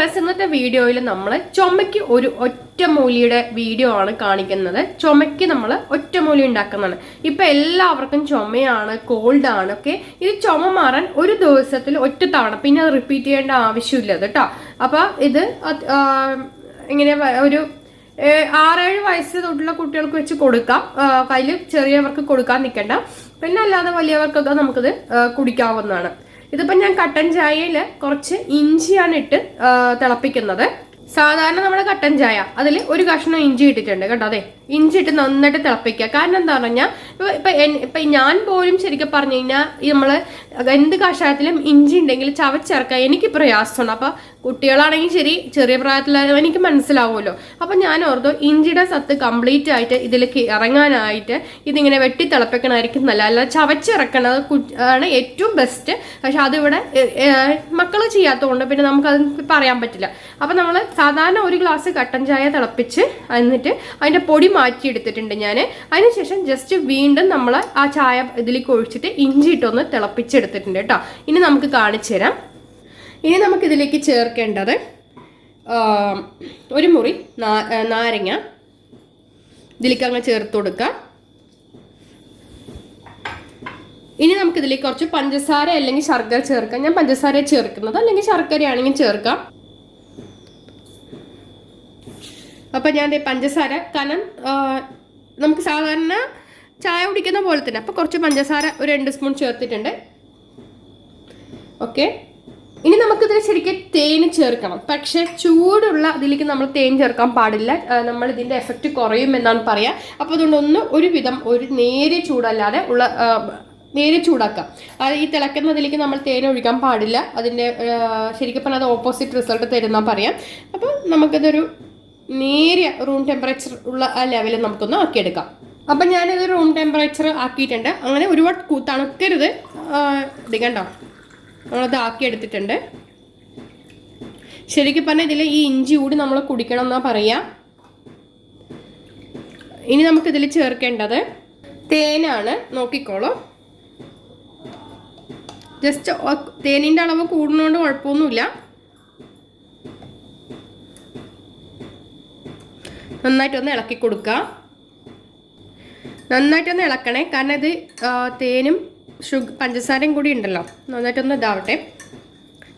Friends, ഇന്നത്തെ വീഡിയോയിൽ നമ്മൾ ചുമയ്ക്ക് ഒരു ഒറ്റമൂലിയുടെ വീഡിയോ ആണ് കാണിക്കുന്നത്. ചുമയ്ക്ക് നമ്മൾ ഒറ്റമൂലി ഉണ്ടാക്കുന്നതാണ്. ഇപ്പം എല്ലാവർക്കും ചുമയാണ്, കോൾഡ് ആണ്. ഓക്കെ, ഇത് ചുമ മാറാൻ ഒരു ദിവസത്തിൽ ഒറ്റ തവണ, പിന്നെ അത് റിപ്പീറ്റ് ചെയ്യേണ്ട ആവശ്യമില്ല കേട്ടോ. അപ്പം ഇത് ഇങ്ങനെ ഒരു 6-7 വയസ്സ് തൊട്ടുള്ള കുട്ടികൾക്ക് വെച്ച് കൊടുക്കാം. കയ്യിൽ ചെറിയവർക്ക് കൊടുക്കാൻ നിൽക്കണ്ട. പിന്നെ അല്ലാതെ വലിയവർക്കൊക്കെ നമുക്കിത് കുടിക്കാവുന്നതാണ്. ഇതിപ്പോൾ ഞാൻ കട്ടൻ ചായയിൽ കുറച്ച് ഇഞ്ചിയാണ് ഇട്ട് തിളപ്പിക്കുന്നത്. സാധാരണ നമ്മുടെ കട്ടൻ ചായ അതിൽ ഒരു കഷ്ണം ഇഞ്ചി ഇട്ടിട്ടുണ്ട് കേട്ടോ. അതെ, ഇഞ്ചി ഇട്ട് നന്നായിട്ട് തിളപ്പിക്കുക. കാരണം എന്താ പറഞ്ഞാൽ ഇപ്പൊ ഞാൻ പോലും ശരിക്കും പറഞ്ഞു കഴിഞ്ഞാൽ നമ്മൾ എന്ത് കഷായത്തിലും ഇഞ്ചി ഉണ്ടെങ്കിൽ ചവച്ചിറക്കാൻ എനിക്ക് പ്രയാസമാണ്. അപ്പൊ കുട്ടികളാണെങ്കിൽ ശരി, ചെറിയ പ്രായത്തിലായാലും എനിക്ക് മനസ്സിലാവുമല്ലോ. അപ്പൊ ഞാൻ ഓർത്തു ഇഞ്ചിയുടെ സത്ത് കംപ്ലീറ്റ് ആയിട്ട് ഇതിലേക്ക് ഇറങ്ങാനായിട്ട് ഇതിങ്ങനെ വെട്ടി തിളപ്പിക്കണമായിരിക്കും നല്ല. അല്ല ചവച്ചിറക്കണത് ആണ് ഏറ്റവും ബെസ്റ്റ്. പക്ഷെ അതിവിടെ മക്കള് ചെയ്യാത്തതുകൊണ്ട് പിന്നെ നമുക്കത് പറയാൻ പറ്റില്ല. അപ്പൊ നമ്മൾ സാധാരണ ഒരു ഗ്ലാസ് കട്ടൻ ചായ തിളപ്പിച്ച് എന്നിട്ട് അതിന്റെ പൊടി മാറ്റിയെടുത്തിട്ടുണ്ട് ഞാൻ. അതിനുശേഷം ജസ്റ്റ് വീണ്ടും നമ്മൾ ആ ചായ ഇതിലേക്ക് ഒഴിച്ചിട്ട് ഇഞ്ചി ഇട്ടൊന്ന് തിളപ്പിച്ചെടുത്തിട്ടുണ്ട് കേട്ടോ. ഇനി നമുക്ക് കാണിച്ചു തരാം. ഇനി നമുക്കിതിലേക്ക് ചേർക്കേണ്ടത് ഒരു മുറി നാരങ്ങ ഇതിലേക്ക് അങ്ങ് ചേർത്ത് കൊടുക്കുക. ഇനി നമുക്കിതിലേക്ക് കുറച്ച് പഞ്ചസാര അല്ലെങ്കിൽ ശർക്കര ചേർക്കാം. ഞാൻ പഞ്ചസാര ചേർക്കുന്നത്, അല്ലെങ്കിൽ ശർക്കരയാണെങ്കിൽ ചേർക്കാം. അപ്പം ഞാൻ പഞ്ചസാര, കാരണം നമുക്ക് സാധാരണ ചായ കുടിക്കുന്ന പോലെ തന്നെ, അപ്പം കുറച്ച് പഞ്ചസാര ഒരു 2 സ്പൂൺ ചേർത്തിട്ടുണ്ട്. ഓക്കെ, ഇനി നമുക്കിതിൽ ശരിക്കും തേന് ചേർക്കണം. പക്ഷെ ചൂടുള്ള ഇതിലേക്ക് നമ്മൾ തേൻ ചേർക്കാൻ പാടില്ല. നമ്മൾ ഇതിൻ്റെ എഫക്റ്റ് കുറയും എന്നാണ് പറയുക. അപ്പോൾ അതുകൊണ്ട് ഒരുവിധം ഒരു നേരിയ ചൂടല്ലാതെ ഉള്ള നേരെ ചൂടാക്കാം. അത് ഈ തിളക്കുന്നതിലേക്ക് നമ്മൾ തേൻ ഒഴിക്കാൻ പാടില്ല. അതിൻ്റെ ശരിക്കും പറഞ്ഞാൽ അത് ഓപ്പോസിറ്റ് റിസൾട്ട് തരുന്ന പറയാം. അപ്പോൾ നമുക്കിതൊരു നേരിയ റൂം ടെമ്പറേച്ചർ ഉള്ള ആ ലെവലിൽ നമുക്കൊന്ന് ആക്കിയെടുക്കാം. അപ്പം ഞാനിത് റൂം ടെമ്പറേച്ചർ ആക്കിയിട്ടുണ്ട്. അങ്ങനെ ഒരുപാട് തണുക്കരുത്. ഇത് കണ്ടോ, നമ്മളത് ആക്കിയെടുത്തിട്ടുണ്ട്. ശരിക്കും പറഞ്ഞാൽ ഇതിൽ ഈ ഇഞ്ചി കൂടി നമ്മൾ കുടിക്കണം എന്നാ പറയാ. ഇനി നമുക്കിതിൽ ചേർക്കേണ്ടത് തേനാണ്. നോക്കിക്കോളൂ, ജസ്റ്റ് തേനിൻ്റെ അളവ് കൂടുന്നതുകൊണ്ട് കുഴപ്പമൊന്നുമില്ല. നന്നായിട്ടൊന്ന് ഇളക്കി കൊടുക്കുക. നന്നായിട്ടൊന്ന് ഇളക്കണേ, കാരണം ഇത് തേനും പഞ്ചസാരയും കൂടി ഉണ്ടല്ലോ. നന്നായിട്ടൊന്ന് ഇതാവട്ടെ.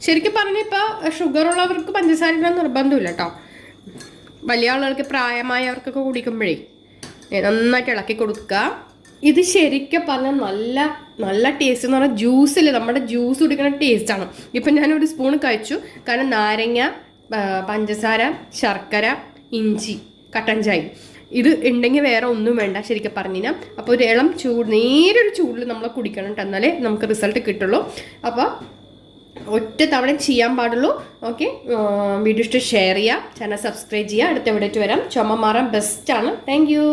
ശരിക്കും പറഞ്ഞാൽ ഇപ്പോൾ ഷുഗർ ഉള്ളവർക്ക് പഞ്ചസാര ഇടാൻ നിർബന്ധമില്ല കേട്ടോ. വലിയ ആളുകൾക്ക്, പ്രായമായവർക്കൊക്കെ കുടിക്കുമ്പോഴേ നന്നായിട്ട് ഇളക്കി കൊടുക്കുക. ഇത് ശരിക്കും പറഞ്ഞാൽ നല്ല നല്ല ടേസ്റ്റ് എന്ന് പറഞ്ഞാൽ ജ്യൂസിൽ നമ്മുടെ ജ്യൂസ് കുടിക്കുന്ന ടേസ്റ്റാണ്. ഇപ്പം ഞാനൊരു സ്പൂൺ കഴിച്ചു. കാരണം നാരങ്ങ, പഞ്ചസാര, ശർക്കര, ഇഞ്ചി, കട്ടൻ ചായ ഇത് ഉണ്ടെങ്കിൽ വേറെ ഒന്നും വേണ്ട ശരിക്കും പറഞ്ഞു കഴിഞ്ഞാൽ. അപ്പോൾ ഒരു ഇളം ചൂട്, നേരൊരു ചൂടിൽ നമ്മൾ കുടിക്കണം കേട്ടോ, എന്നാലേ നമുക്ക് റിസൾട്ട് കിട്ടുള്ളൂ. അപ്പോൾ ഒറ്റ തവണ ചെയ്യാൻ പാടുള്ളൂ. ഓക്കെ, വീഡിയോ ഇഷ്ടം ഷെയർ ചെയ്യുക, ചാനൽ സബ്സ്ക്രൈബ് ചെയ്യുക. അടുത്ത വീഡിയോയ്ക്ക് വരാം. ചുമ മാറാൻ ബെസ്റ്റാണ്. Thank you.